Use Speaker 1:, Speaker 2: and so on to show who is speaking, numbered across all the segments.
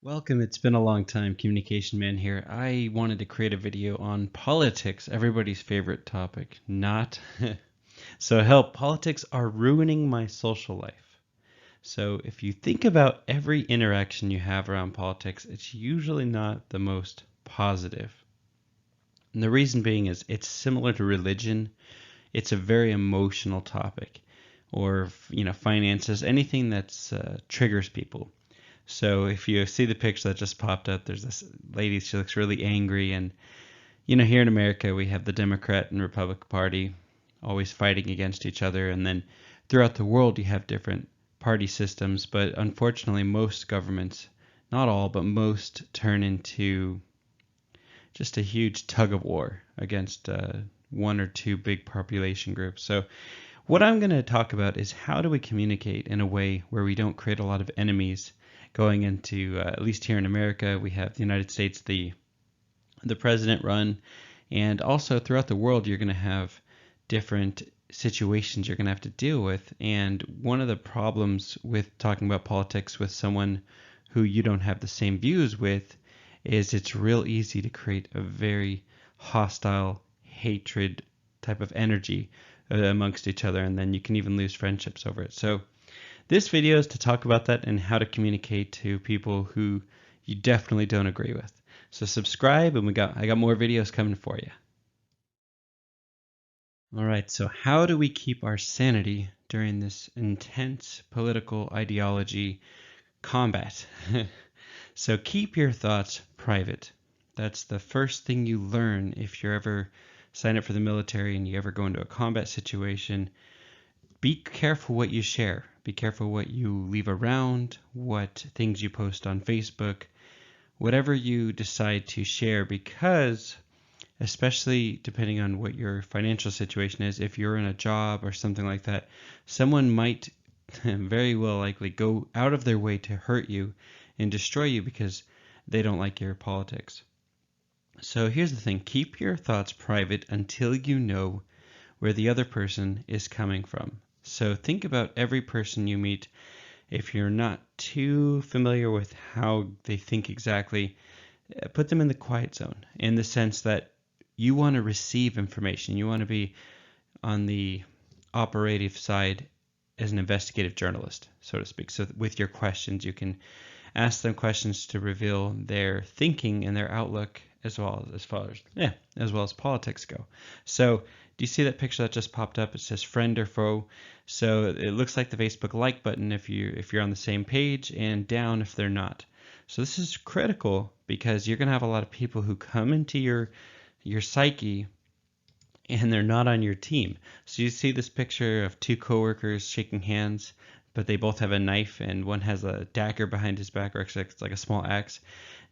Speaker 1: Welcome. It's been a long time. Communication Man here. I wanted to create a video on politics, everybody's favorite topic. Not. So help, politics are ruining my social life. So if you think about every interaction you have around politics, it's usually not the most positive. And the reason being is it's similar to religion. It's a very emotional topic, or finances, anything that's triggers people. So if you see the picture that just popped up, there's this lady, she looks really angry. And, here in America, we have the Democrat and Republican Party always fighting against each other. And then throughout the world, you have different party systems. But unfortunately, most governments, not all, but most, turn into just a huge tug of war against one or two big population groups. So what I'm going to talk about is how do we communicate in a way where we don't create a lot of enemies going into, at least here in America, we have the United States, the president run, and also throughout the world, you're going to have different situations you're going to have to deal with. And one of the problems with talking about politics with someone who you don't have the same views with is it's real easy to create a very hostile, hatred type of energy amongst each other, and then you can even lose friendships over it. So this video is to talk about that and how to communicate to people who you definitely don't agree with. So subscribe, and I got more videos coming for you. All right, so how do we keep our sanity during this intense political ideology combat? So keep your thoughts private. That's the first thing you learn if you're ever sign up for the military and you ever go into a combat situation. Be careful what you share. Be careful what you leave around, what things you post on Facebook, whatever you decide to share, because especially depending on what your financial situation is, if you're in a job or something like that, someone might very well likely go out of their way to hurt you and destroy you because they don't like your politics. So here's the thing, keep your thoughts private until you know where the other person is coming from. So think about every person you meet. If you're not too familiar with how they think exactly, put them in the quiet zone, in the sense that you want to receive information. You want to be on the operative side as an investigative journalist, so to speak. So with your questions, you can ask them questions to reveal their thinking and their outlook as well as politics go. So do you see that picture that just popped up? It says friend or foe. So it looks like the Facebook like button if you're on the same page, and down if they're not. So this is critical because you're going to have a lot of people who come into your psyche and they're not on your team. So you see this picture of two coworkers shaking hands, but they both have a knife and one has a dagger behind his back, or actually it's like a small axe.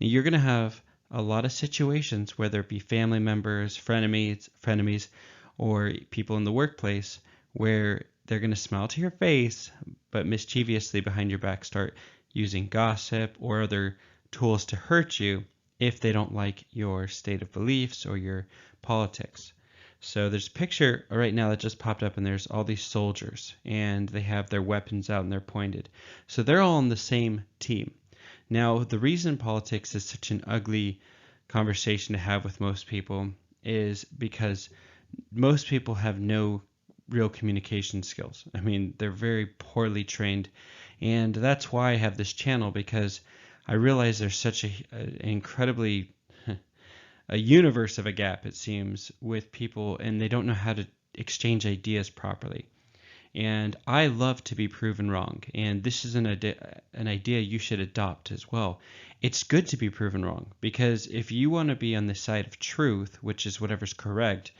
Speaker 1: Now you're going to have a lot of situations, whether it be family members, frenemies, or people in the workplace, where they're going to smile to your face, but mischievously behind your back start using gossip or other tools to hurt you if they don't like your state of beliefs or your politics. So there's a picture right now that just popped up, and there's all these soldiers, and they have their weapons out and they're pointed. So they're all on the same team. Now, the reason politics is such an ugly conversation to have with most people is because most people have no real communication skills. I mean, they're very poorly trained, and that's why I have this channel, because I realize there's such an incredibly a universe of a gap, it seems, with people, and they don't know how to exchange ideas properly. And I love to be proven wrong, and this is an idea you should adopt as well. It's good to be proven wrong, because if you want to be on the side of truth, which is whatever's correct,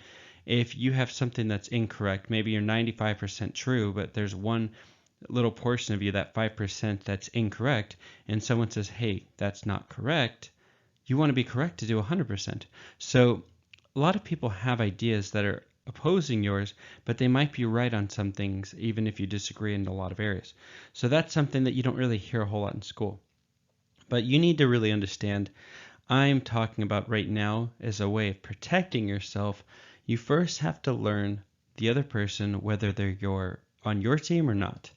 Speaker 1: if you have something that's incorrect, maybe you're 95% true, but there's one little portion of you, that 5%, that's incorrect, and someone says, hey, that's not correct, you want to be correct to do 100%. So a lot of people have ideas that are opposing yours, but they might be right on some things, even if you disagree in a lot of areas. So that's something that you don't really hear a whole lot in school. But you need to really understand, I'm talking about right now as a way of protecting yourself. You first have to learn the other person, whether they're on your team or not.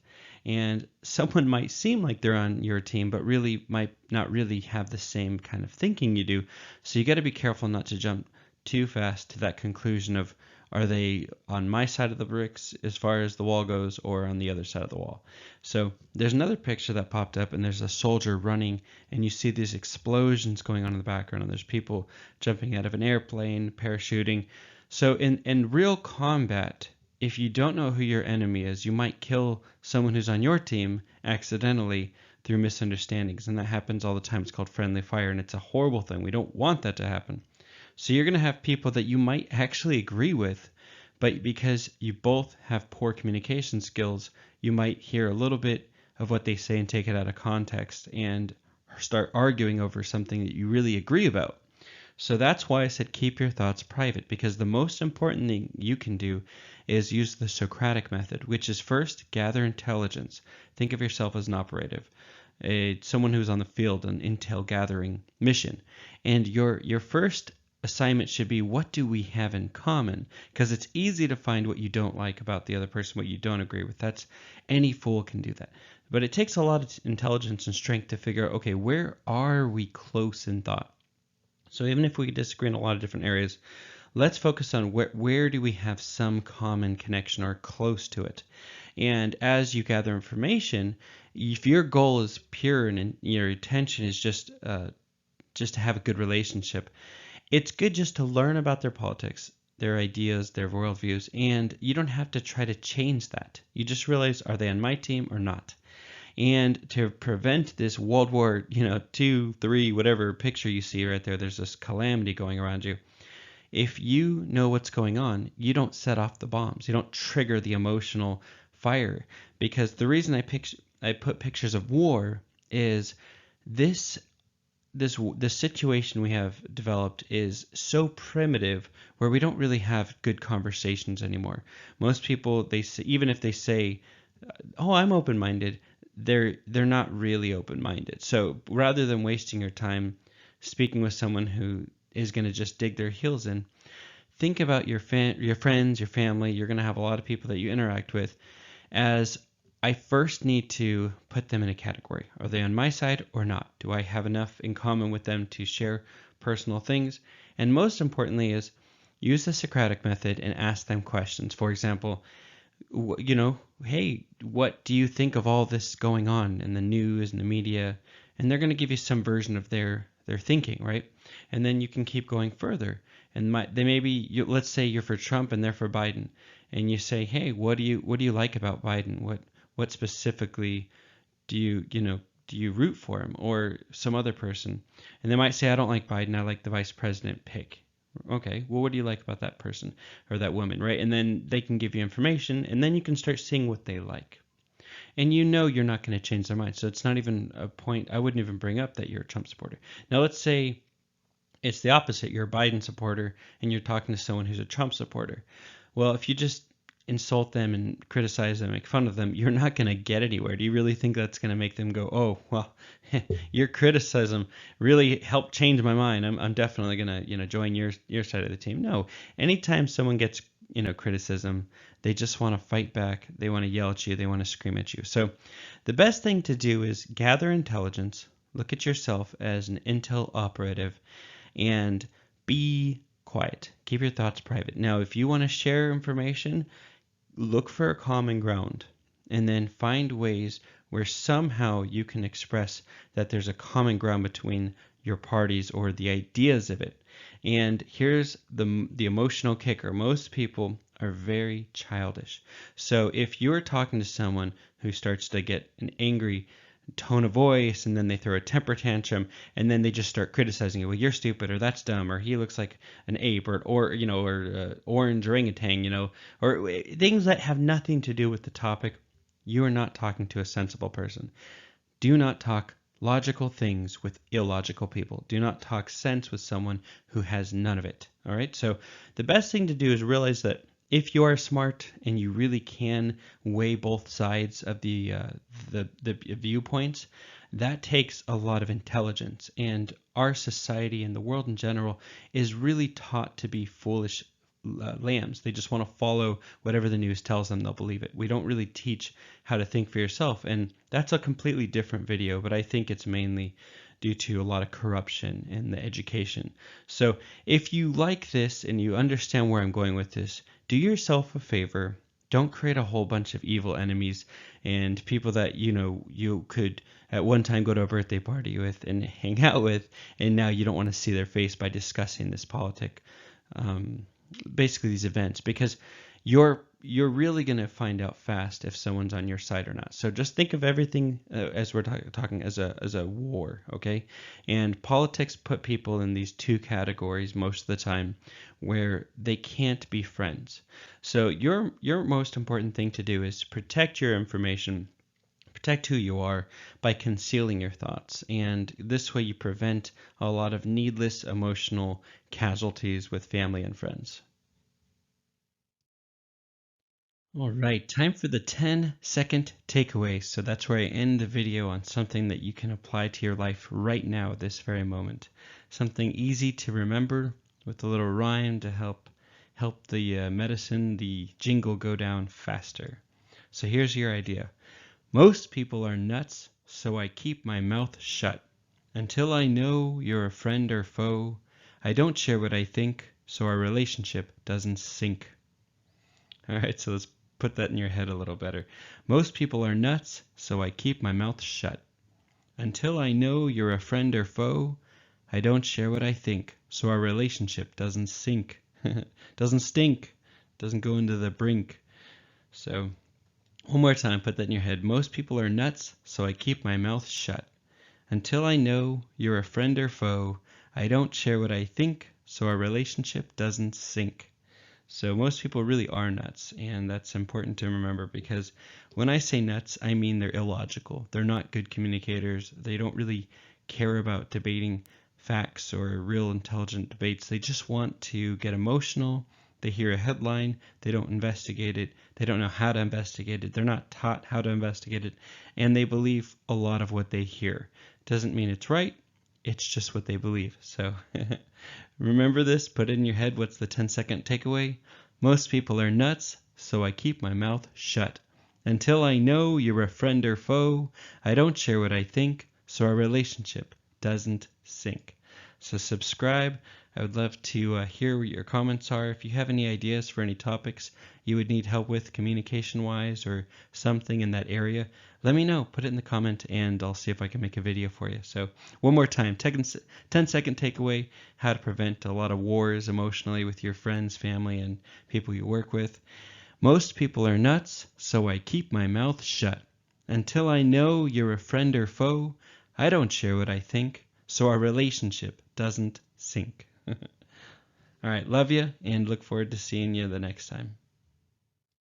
Speaker 1: And someone might seem like they're on your team, but really might not really have the same kind of thinking you do. So you got to be careful not to jump too fast to that conclusion of, are they on my side of the bricks as far as the wall goes, or on the other side of the wall? So there's another picture that popped up, and there's a soldier running, and you see these explosions going on in the background, and there's people jumping out of an airplane, parachuting. So in real combat, if you don't know who your enemy is, you might kill someone who's on your team accidentally through misunderstandings, and that happens all the time. It's called friendly fire, and it's a horrible thing. We don't want that to happen. So you're going to have people that you might actually agree with, but because you both have poor communication skills, you might hear a little bit of what they say and take it out of context and start arguing over something that you really agree about. So that's why I said keep your thoughts private, because the most important thing you can do is use the Socratic method, which is first gather intelligence. Think of yourself as an operative, someone who's on the field, an intel gathering mission. And your first assignment should be, what do we have in common? Because it's easy to find what you don't like about the other person, what you don't agree with. That's, any fool can do that. But it takes a lot of intelligence and strength to figure out, okay, where are we close in thought? So even if we disagree in a lot of different areas, let's focus on where do we have some common connection or close to it. And as you gather information, if your goal is pure and your intention is just to have a good relationship, it's good just to learn about their politics, their ideas, their worldviews, and you don't have to try to change that. You just realize, are they on my team or not? And to prevent this World War, 2, 3, whatever picture you see right there, there's this calamity going around you. If you know what's going on, you don't set off the bombs. You don't trigger the emotional fire. Because the reason I put pictures of war is this situation we have developed is so primitive, where we don't really have good conversations anymore. Most people, they say, even if they say, "Oh, I'm open-minded," they're not really open-minded. So rather than wasting your time speaking with someone who is going to just dig their heels in, think about your friends, your family. You're going to have a lot of people that you interact with, as I first need to put them in a category. Are they on my side or not? Do I have enough in common with them to share personal things? And most importantly is, use the Socratic method and ask them questions. For example, hey, what do you think of all this going on in the news and the media? And they're going to give you some version of their thinking, right? And then you can keep going further. And let's say you're for Trump and they're for Biden, and you say, hey, what do you like about Biden? What specifically do you root for him, or some other person? And they might say, I don't like Biden, I like the vice president pick. Okay, well, what do you like about that person or that woman, right? And then they can give you information, and then you can start seeing what they like. And you're not going to change their mind. So it's not even a point. I wouldn't even bring up that you're a Trump supporter. Now, let's say it's the opposite. You're a Biden supporter, and you're talking to someone who's a Trump supporter. Well, if you just insult them and criticize them, make fun of them, you're not going to get anywhere. Do you really think that's going to make them go, oh, well, your criticism really helped change my mind. I'm definitely going to, join your side of the team. No, anytime someone gets, criticism, they just want to fight back. They want to yell at you. They want to scream at you. So the best thing to do is gather intelligence, look at yourself as an intel operative, and be quiet. Keep your thoughts private. Now, if you want to share information, look for a common ground, and then find ways where somehow you can express that there's a common ground between your parties or the ideas of it. And here's the emotional kicker. Most people are very childish. So if you're talking to someone who starts to get an angry tone of voice, and then they throw a temper tantrum, and then they just start criticizing you. Well, you're stupid, or that's dumb, or he looks like an ape, or orange orangutan, or things that have nothing to do with the topic. You are not talking to a sensible person. Do not talk logical things with illogical people. Do not talk sense with someone who has none of it. All right. So the best thing to do is realize that if you are smart and you really can weigh both sides of the viewpoints, that takes a lot of intelligence. And our society and the world in general is really taught to be foolish lambs. They just want to follow whatever the news tells them, they'll believe it. We don't really teach how to think for yourself, and that's a completely different video, but I think it's mainly due to a lot of corruption in the education. So if you like this and you understand where I'm going with this, do yourself a favor. Don't create a whole bunch of evil enemies and people that you could at one time go to a birthday party with and hang out with, and now you don't want to see their face by discussing this basically these events, because you're really going to find out fast if someone's on your side or not. So just think of everything as we're talking as a war, okay? And politics put people in these two categories most of the time where they can't be friends. So your most important thing to do is protect your information, protect who you are by concealing your thoughts. And this way you prevent a lot of needless emotional casualties with family and friends. All right, time for the 10-second takeaway. So that's where I end the video on something that you can apply to your life right now, this very moment. Something easy to remember with a little rhyme to help the jingle go down faster. So here's your idea. Most people are nuts, so I keep my mouth shut. Until I know you're a friend or foe, I don't share what I think, so our relationship doesn't sink. All right, so let's put that in your head a little better. Most people are nuts, so I keep my mouth shut. Until I know you're a friend or foe, I don't share what I think, so our relationship doesn't sink. Doesn't stink. Doesn't go into the brink. So, one more time, put that in your head. Most people are nuts, so I keep my mouth shut. Until I know you're a friend or foe, I don't share what I think, so our relationship doesn't sink. So most people really are nuts, and that's important to remember, because when I say nuts, I mean they're illogical. They're not good communicators. They don't really care about debating facts or real intelligent debates. They just want to get emotional. They hear a headline. They don't investigate it. They don't know how to investigate it. They're not taught how to investigate it, and they believe a lot of what they hear. Doesn't mean it's right. It's just what they believe. So remember this, put it in your head. What's the 10-second takeaway? Most people are nuts, so I keep my mouth shut. Until I know you're a friend or foe, I don't share what I think, so our relationship doesn't sink. So subscribe. I would love to hear what your comments are. If you have any ideas for any topics you would need help with communication-wise or something in that area, let me know. Put it in the comment and I'll see if I can make a video for you. So one more time, 10-second takeaway, how to prevent a lot of wars emotionally with your friends, family, and people you work with. Most people are nuts, so I keep my mouth shut. Until I know you're a friend or foe, I don't share what I think, so our relationship doesn't sink. All right, love you, and look forward to seeing you the next time.